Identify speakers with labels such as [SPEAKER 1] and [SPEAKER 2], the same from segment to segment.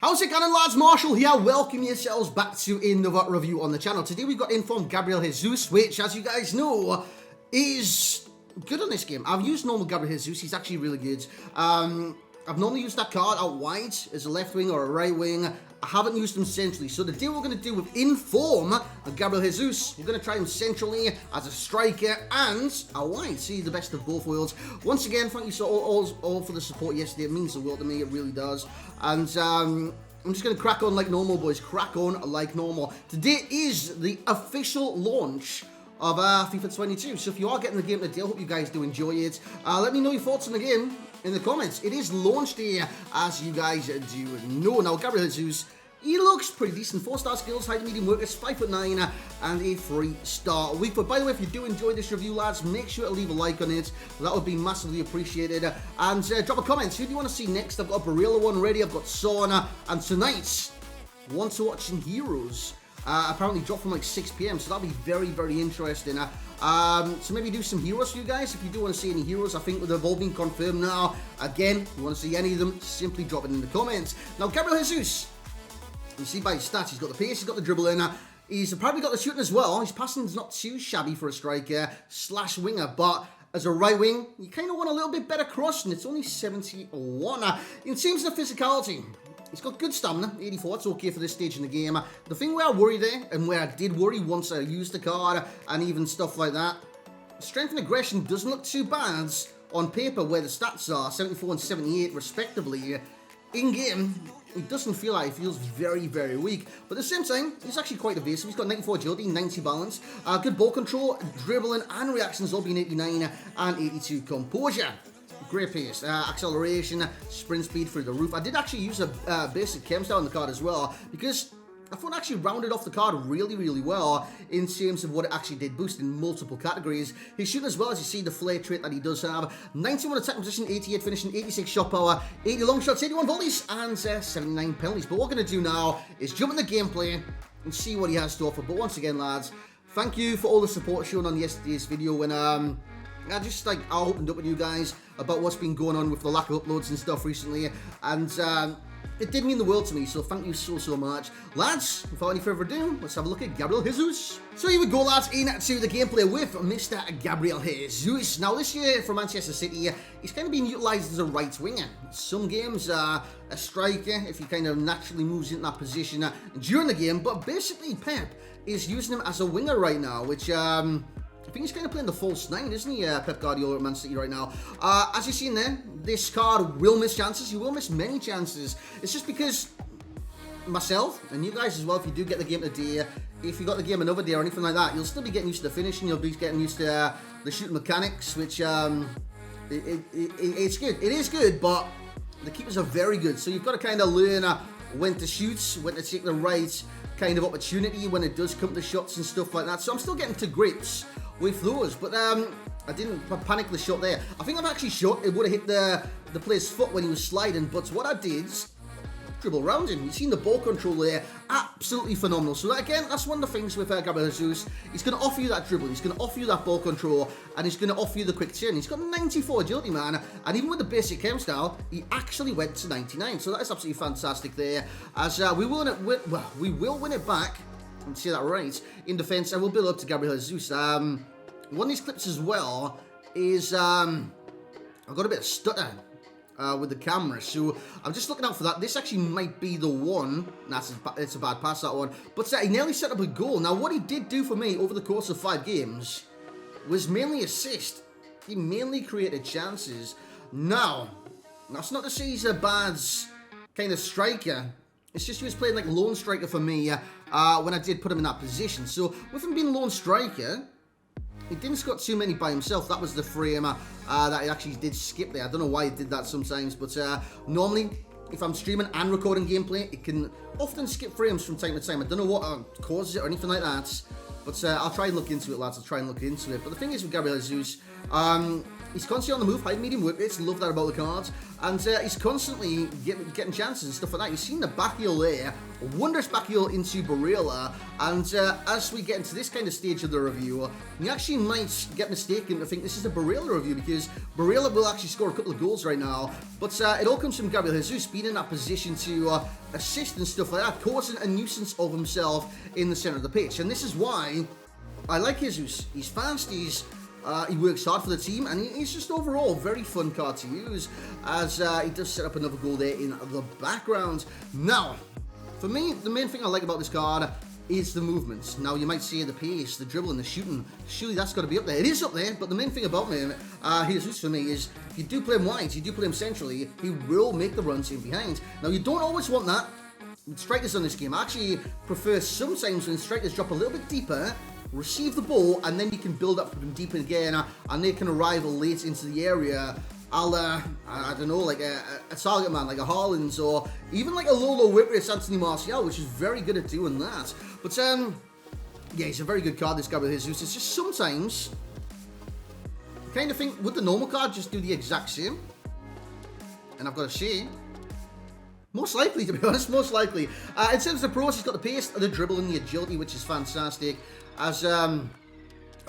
[SPEAKER 1] How's it going, lads? Marshall here. Welcome yourselves back to another review on the channel. Today we've got informed Gabriel Jesus, which, as you guys know, is good on this game. I've used normal Gabriel Jesus. He's actually really good. I've normally used that card out wide as a left wing or a right wing. I haven't used him centrally. So the deal we're going to do with inform Gabriel Jesus, we're going to try him centrally as a striker and a wide. See, the best of both worlds. Once again, thank you so all for the support yesterday. It means the world to me. It really does. And I'm just going to crack on like normal, boys. Crack on like normal. Today is the official launch of FIFA 22. So if you are getting the game today, I hope you guys do enjoy it. Let me know your thoughts on the game in the comments. It is launched here, as you guys do know. Now, Gabriel Jesus, he looks pretty decent. 4-star skills, height, medium workers, 5'9", and a 3-star weak foot. By the way, if you do enjoy this review, lads, make sure to leave a like on it. That would be massively appreciated. And drop a comment. Who do you want to see next? I've got a Barilla one ready. I've got Sauna. And tonight, want to watch some Heroes. Apparently dropped from like 6 PM, so that'll be very, very interesting. So maybe do some Heroes for you guys. If you do want to see any Heroes, I think they've all been confirmed now. Again, if you want to see any of them, simply drop it in the comments. Now, Gabriel Jesus, you see by his stats, he's got the pace, he's got the dribbling. He's probably got the shooting as well. His passing's not too shabby for a striker / winger, but as a right wing, you kind of want a little bit better crossing. It's only 71. In terms of physicality, he's got good stamina, 84, it's okay for this stage in the game. The thing where I worry there, and where I did worry once I used the card, and even stuff like that, strength and aggression doesn't look too bad on paper where the stats are, 74 and 78 respectively. In-game, it doesn't feel like he feels very, very weak. But at the same time, he's actually quite evasive. He's got 94 agility, 90 balance, good ball control, dribbling, and reactions all being 89 and 82 composure. Great pace, acceleration, sprint speed through the roof. I did actually use a basic chem style on the card as well, because I thought it actually rounded off the card really, really well in terms of what it actually did boost in multiple categories. His shooting as well, as you see the flair trait that he does have. 91 attack position, 88 finishing, 86 shot power, 80 long shots, 81 volleys, and 79 penalties. But what we're going to do now is jump in the gameplay and see what he has to offer. But once again, lads, thank you for all the support shown on yesterday's video when I opened up with you guys about what's been going on with the lack of uploads and stuff recently, and it did mean the world to me, so thank you so much. Lads, without any further ado, let's have a look at Gabriel Jesus. So here we go, lads, into the gameplay with Mr. Gabriel Jesus. Now, this year for Manchester City, he's kind of been utilised as a right winger. Some games, a striker, if he kind of naturally moves into that position during the game, but basically Pep is using him as a winger right now, which I think he's kind of playing the false 9, isn't he, Pep Guardiola at Man City right now? As you've seen there, this card will miss chances. You will miss many chances. It's just because myself, and you guys as well, if you do get the game today, if you got the game another day or anything like that, you'll still be getting used to the finishing. You'll be getting used to the shooting mechanics, which it's good. It is good, but the keepers are very good. So you've got to kind of learn when to shoot, when to take the right kind of opportunity when it does come to shots and stuff like that. So I'm still getting to grips with those, but I didn't panic the shot there. I think I've actually shot, it would have hit the player's foot when he was sliding, but what I did, dribble around him. You've seen the ball control there, absolutely phenomenal. So that, again, that's one of the things with Gabriel Jesus. He's going to offer you that dribble, he's going to offer you that ball control, and he's going to offer you the quick turn. He's got 94 agility, man, and even with the basic chem style, he actually went to 99. So that is absolutely fantastic there. As we will win it back. And say that right, in defense, I will build up to Gabriel Jesus. One of these clips as well is I've got a bit of stutter with the camera, so I'm just looking out for that. This actually might be the one. It's a bad pass, that one, but he nearly set up a goal. Now, what he did do for me over the course of 5 games was mainly assist. He mainly created chances. Now, that's not to say he's a bad kind of striker. It's just he was playing like lone striker for me when I did put him in that position. So with him being lone striker, he didn't score too many by himself. That was the frame that he actually did skip there. I don't know why he did that sometimes, but normally if I'm streaming and recording gameplay, it can often skip frames from time to time. I don't know what causes it or anything like that, but I'll try and look into it, lads. I'll try and look into it. But the thing is with Gabriel Jesus, He's constantly on the move, high medium work rates, love that about the cards. And he's constantly getting chances and stuff like that. You've seen the back heel there, a wondrous back heel into Barella. And as we get into this kind of stage of the review, you actually might get mistaken to think this is a Barella review, because Barella will actually score a couple of goals right now. But it all comes from Gabriel Jesus being in that position to assist and stuff like that, causing a nuisance of himself in the center of the pitch. And this is why I like Jesus. He's fast, he works hard for the team, and he's just overall a very fun card to use, as he does set up another goal there in the background. Now, for me, the main thing I like about this card is the movements. Now, you might say the pace, the dribbling, the shooting. Surely that's got to be up there. It is up there, but the main thing about him, Jesus for me, is if you do play him wide, you do play him centrally, he will make the runs in behind. Now, you don't always want that. Strikers on this game, I actually prefer sometimes when strikers drop a little bit deeper, receive the ball, and then you can build up them deep again, and they can arrive late into the area. I don't know, like a target man, like a Haaland, or even like a low whip race Anthony Martial, which is very good at doing that. But yeah, he's a very good card, this Gabriel Jesus. It's just sometimes you kind of think, would the normal card just do the exact same? And I've got to say, most likely, to be honest, most likely. In terms of the pros, he's got the pace, the dribble, and the agility, which is fantastic. As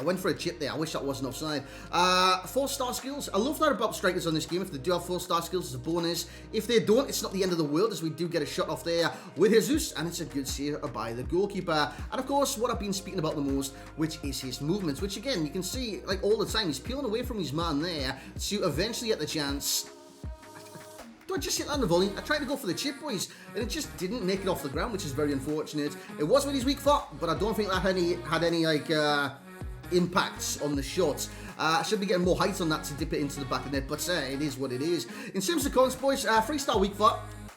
[SPEAKER 1] I went for a chip there. I wish that wasn't offside. 4-star skills. I love that about strikers on this game. If they do have 4-star skills, it's a bonus. If they don't, it's not the end of the world, as we do get a shot off there with Jesus, and it's a good save by the goalkeeper. And of course, what I've been speaking about the most, which is his movements, which again, you can see like all the time, he's peeling away from his man there to eventually get the chance. Do I just hit that on the volley? I tried to go for the chip, boys, and it just didn't make it off the ground, which is very unfortunate. It was with his weak foot, but I don't think that had any like impacts on the shot. I should be getting more height on that to dip it into the back of the net, but it is what it is. In terms of cons, boys, 3-star weak foot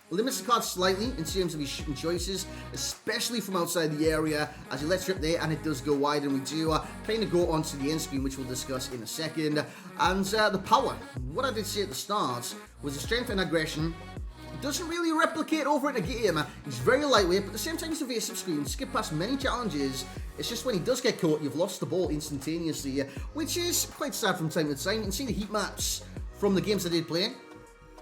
[SPEAKER 1] limits the card slightly in terms of his shooting choices, especially from outside the area, as he lets rip there and it does go wide, and we do kind of go onto the end screen, which we'll discuss in a second. And the power, what I did say at the start was the strength and aggression. Doesn't really replicate over in a game. He's very lightweight, but at the same time he's evasive screen, skip past many challenges. It's just when he does get caught, you've lost the ball instantaneously, which is quite sad from time to time. You can see the heat maps from the games I did play.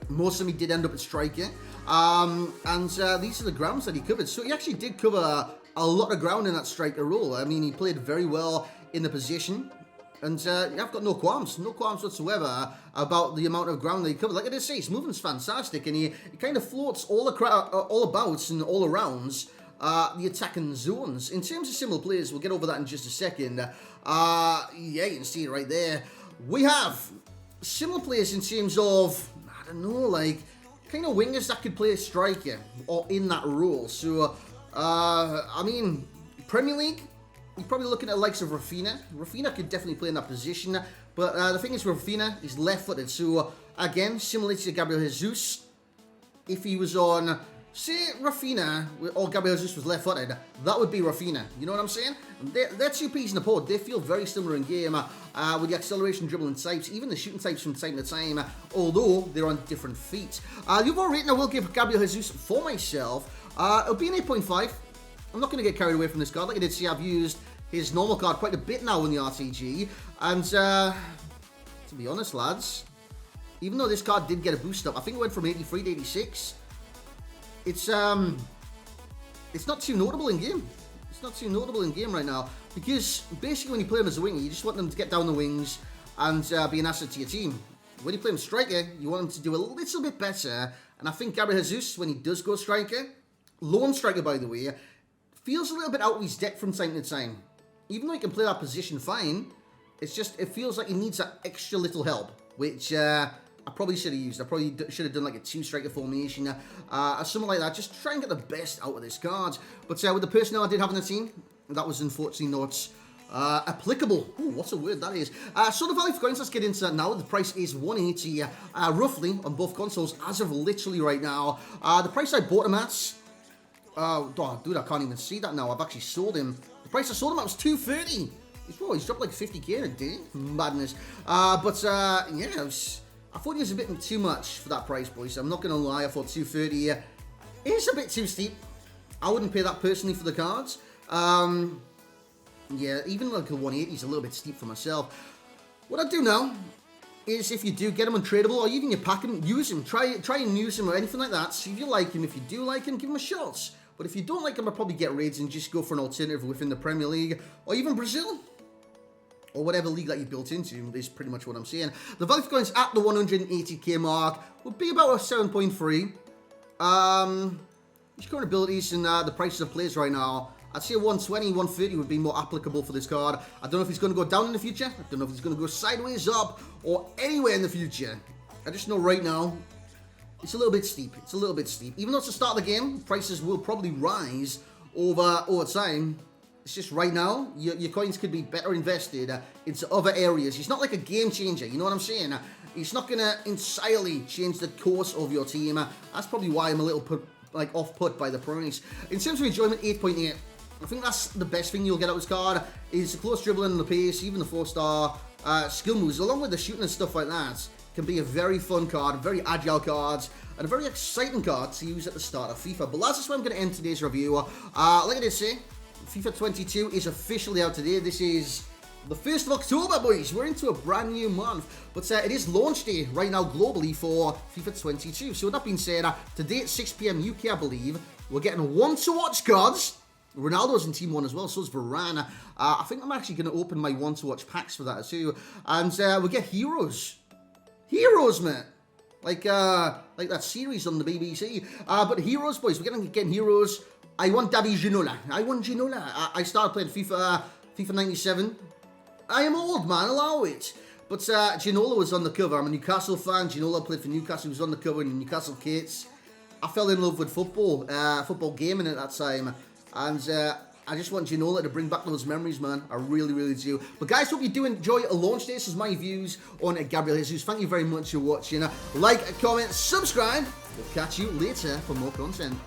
[SPEAKER 1] Most of them he did end up at striker. These are the grounds that he covered. So he actually did cover a lot of ground in that striker role. I mean, he played very well in the position. And I've got no qualms whatsoever about the amount of ground that he covered. Like I did say, his movement's fantastic, and he kind of floats all about and all around the attacking zones. In terms of similar players, we'll get over that in just a second. Yeah, you can see it right there. We have similar players in terms of, I don't know, like kind of wingers that could play a striker or in that role. So, I mean, Premier League, you're probably looking at the likes of Rafinha. Rafinha could definitely play in that position, but the thing is, Rafinha is left-footed. So, again, similar to Gabriel Jesus, if he was on, say, Rafinha, or Gabriel Jesus was left-footed, that would be Rafinha. You know what I'm saying? They're two peas in a pod. They feel very similar in game with the acceleration, dribbling types, even the shooting types from time to time, although they're on different feet. The overall rating I will give Gabriel Jesus for myself, it'll be an 8.5. I'm not going to get carried away from this card. Like I did see, I've used his normal card quite a bit now in the RTG. And to be honest, lads, even though this card did get a boost up, I think it went from 83 to 86. It's not too notable in game. It's not too notable in game right now. Because basically when you play him as a winger, you just want them to get down the wings and be an asset to your team. When you play him striker, you want him to do a little bit better. And I think Gabriel Jesus, when he does go striker, lone striker by the way, feels a little bit out of his depth from time to time. Even though he can play that position fine, it's just, it feels like he needs that extra little help, which I probably should have used. I probably should have done like a 2-striker formation, or something like that. Just try and get the best out of this card. But with the personnel I did have in the team, that was unfortunately not applicable. Ooh, what's a word that is. So the value for coins, let's get into that now. The price is 180 roughly on both consoles as of literally right now. The price I bought him at, oh, dude, I can't even see that now. I've actually sold him. The price I sold him at was 230. He's dropped like 50k in a day. Madness. Yeah, I thought he was a bit too much for that price, boys. I'm not going to lie. I thought 230 is a bit too steep. I wouldn't pay that personally for the cards. Yeah, even like a 180 is a little bit steep for myself. What I do now is if you do get him untradeable, or even you pack him, use him. Try and use him or anything like that. See if you like him. If you do like him, give him a shot. But if you don't like him, I'll probably get raids and just go for an alternative within the Premier League or even Brazil. Or whatever league that you built into is pretty much what I'm saying. The value for coins at the 180k mark would be about a 7.3. His current abilities and the prices of players right now, I'd say 120, 130 would be more applicable for this card. I don't know if he's going to go down in the future. I don't know if he's going to go sideways up or anywhere in the future. I just know right now, it's a little bit steep. It's a little bit steep. Even though it's the start of the game, prices will probably rise over time. It's just right now, your coins could be better invested into other areas. He's not like a game changer, you know what I'm saying? He's not going to entirely change the course of your team. That's probably why I'm a little off-put by the price. In terms of enjoyment, 8.8. I think that's the best thing you'll get out of this card, is the close dribbling and the pace, even the 4-star skill moves, along with the shooting and stuff like that. Can be a very fun card, very agile card, and a very exciting card to use at the start of FIFA. But that's just where I'm going to end today's review. Like I did say, FIFA 22 is officially out today. This is the 1st of October, boys. We're into a brand new month. But it is launch day right now globally for FIFA 22. So with that being said, today at 6 PM UK, I believe, we're getting one-to-watch cards. Ronaldo's in Team 1 as well, so is Varane. I think I'm actually going to open my one-to-watch packs for that too. And we get heroes. Heroes, mate. Like that series on the BBC. But heroes, boys. We're getting heroes. I want David Ginola. I started playing FIFA 97. I am old, man. Allow it. But Ginola was on the cover. I'm a Newcastle fan. Ginola played for Newcastle. He was on the cover in the Newcastle kits. I fell in love with football gaming at that time. And I just want Ginola to bring back those memories, man. I really, really do. But guys, hope you do enjoy a launch day. This is my views on Gabriel Jesus. Thank you very much for watching. Like, comment, subscribe. We'll catch you later for more content.